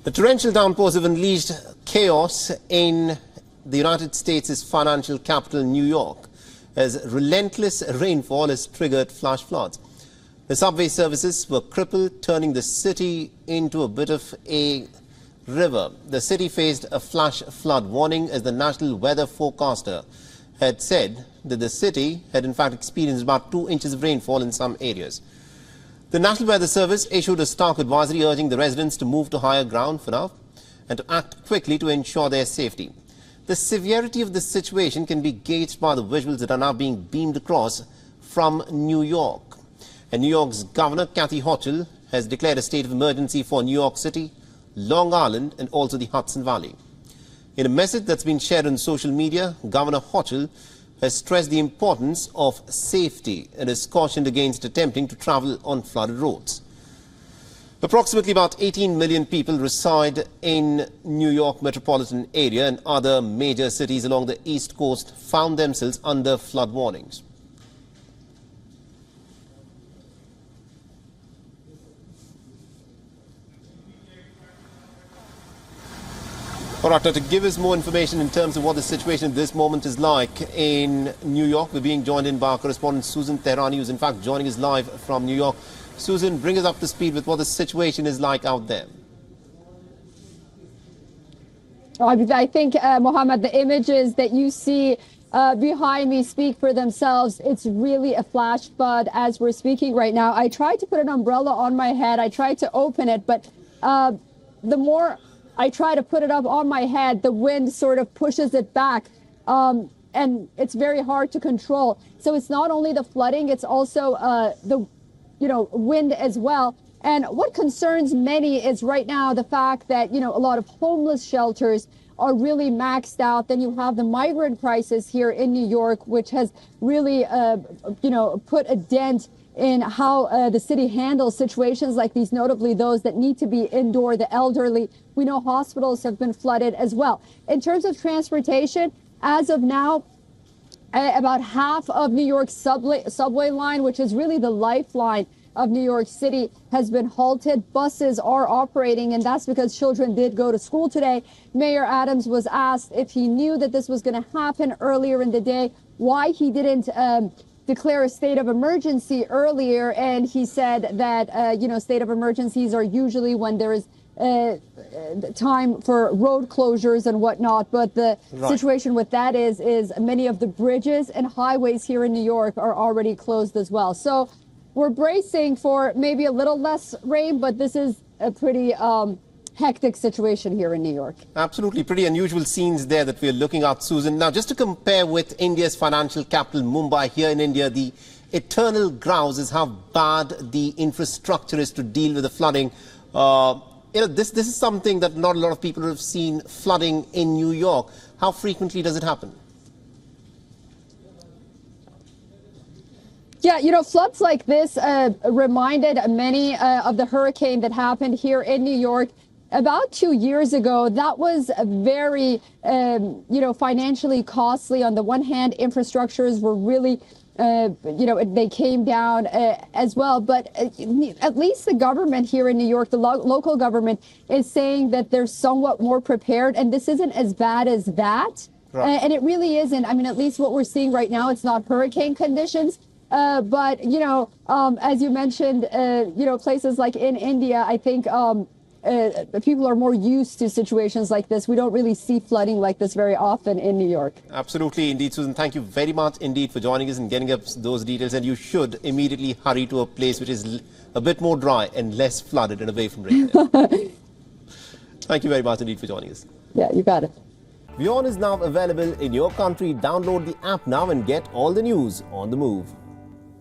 The torrential downpours have unleashed chaos in the United States' financial capital, New York, as relentless rainfall has triggered flash floods. The subway services were crippled, turning the city into a bit of a river. The city faced a flash flood warning as the national weather forecaster had said that the city had in fact experienced about 2 inches of rainfall in some areas. The National Weather Service issued a stark advisory urging the residents to move to higher ground for now and to act quickly to ensure their safety. The severity of the situation can be gauged by the visuals that are now being beamed across from New York. And New York's Governor Kathy Hochul has declared a state of emergency for New York City, Long Island and also the Hudson Valley. In a message that's been shared on social media, Governor Hochul has stressed the importance of safety and has cautioned against attempting to travel on flooded roads. Approximately about 18 million people reside in New York metropolitan area, and other major cities along the East Coast found themselves under flood warnings. All right, to give us more information in terms of what the situation at this moment is like in New York, we're being joined in by our correspondent Susan Tehrani, who's in fact joining us live from New York. Susan, bring us up to speed with what the situation is like out there. I think, Mohammed, the images that you see behind me speak for themselves. It's really a flash flood as we're speaking right now. I tried to put an umbrella on my head. I tried to open it, but the more I try to put it up on my head, the wind sort of pushes it back, and it's very hard to control. So it's not only the flooding, it's also the wind as well. And what concerns many is right now the fact that, a lot of homeless shelters are really maxed out. Then you have the migrant crisis here in New York, which has really, put a dent in how the city handles situations like these, notably those that need to be indoor, the elderly. We know hospitals have been flooded as well. In terms of transportation, as of now, about half of New York's subway line, which is really the lifeline of New York City, has been halted. Buses are operating, and that's because children did go to school today. Mayor Adams was asked if he knew that this was going to happen earlier in the day, why he didn't declare a state of emergency earlier, and he said that state of emergencies are usually when there is time for road closures and whatnot. But the situation with that is many of the bridges and highways here in New York are already closed as well. So we're bracing for maybe a little less rain, but this is a pretty hectic situation here in New York. Absolutely. Pretty unusual scenes there that we're looking at, Susan. Now, just to compare with India's financial capital, Mumbai, here in India, the eternal grouse is how bad the infrastructure is to deal with the flooding. This is something that not a lot of people have seen, flooding in New York. How frequently does it happen? Yeah, floods like this reminded many of the hurricane that happened here in New York about 2 years ago. That was very, financially costly. On the one hand, infrastructures were really, they came down as well. But at least the government here in New York, the local government, is saying that they're somewhat more prepared. And this isn't as bad as that. Right. And it really isn't. I mean, at least what we're seeing right now, it's not hurricane conditions. But, as you mentioned, places like in India, I think people are more used to situations like this. We don't really see flooding like this very often in New York. Absolutely. Indeed, Susan, thank you very much indeed for joining us and getting us those details. And you should immediately hurry to a place which is a bit more dry and less flooded and away from rain. Thank you very much indeed for joining us. Yeah, you got it. WION is now available in your country. Download the app now and get all the news on the move.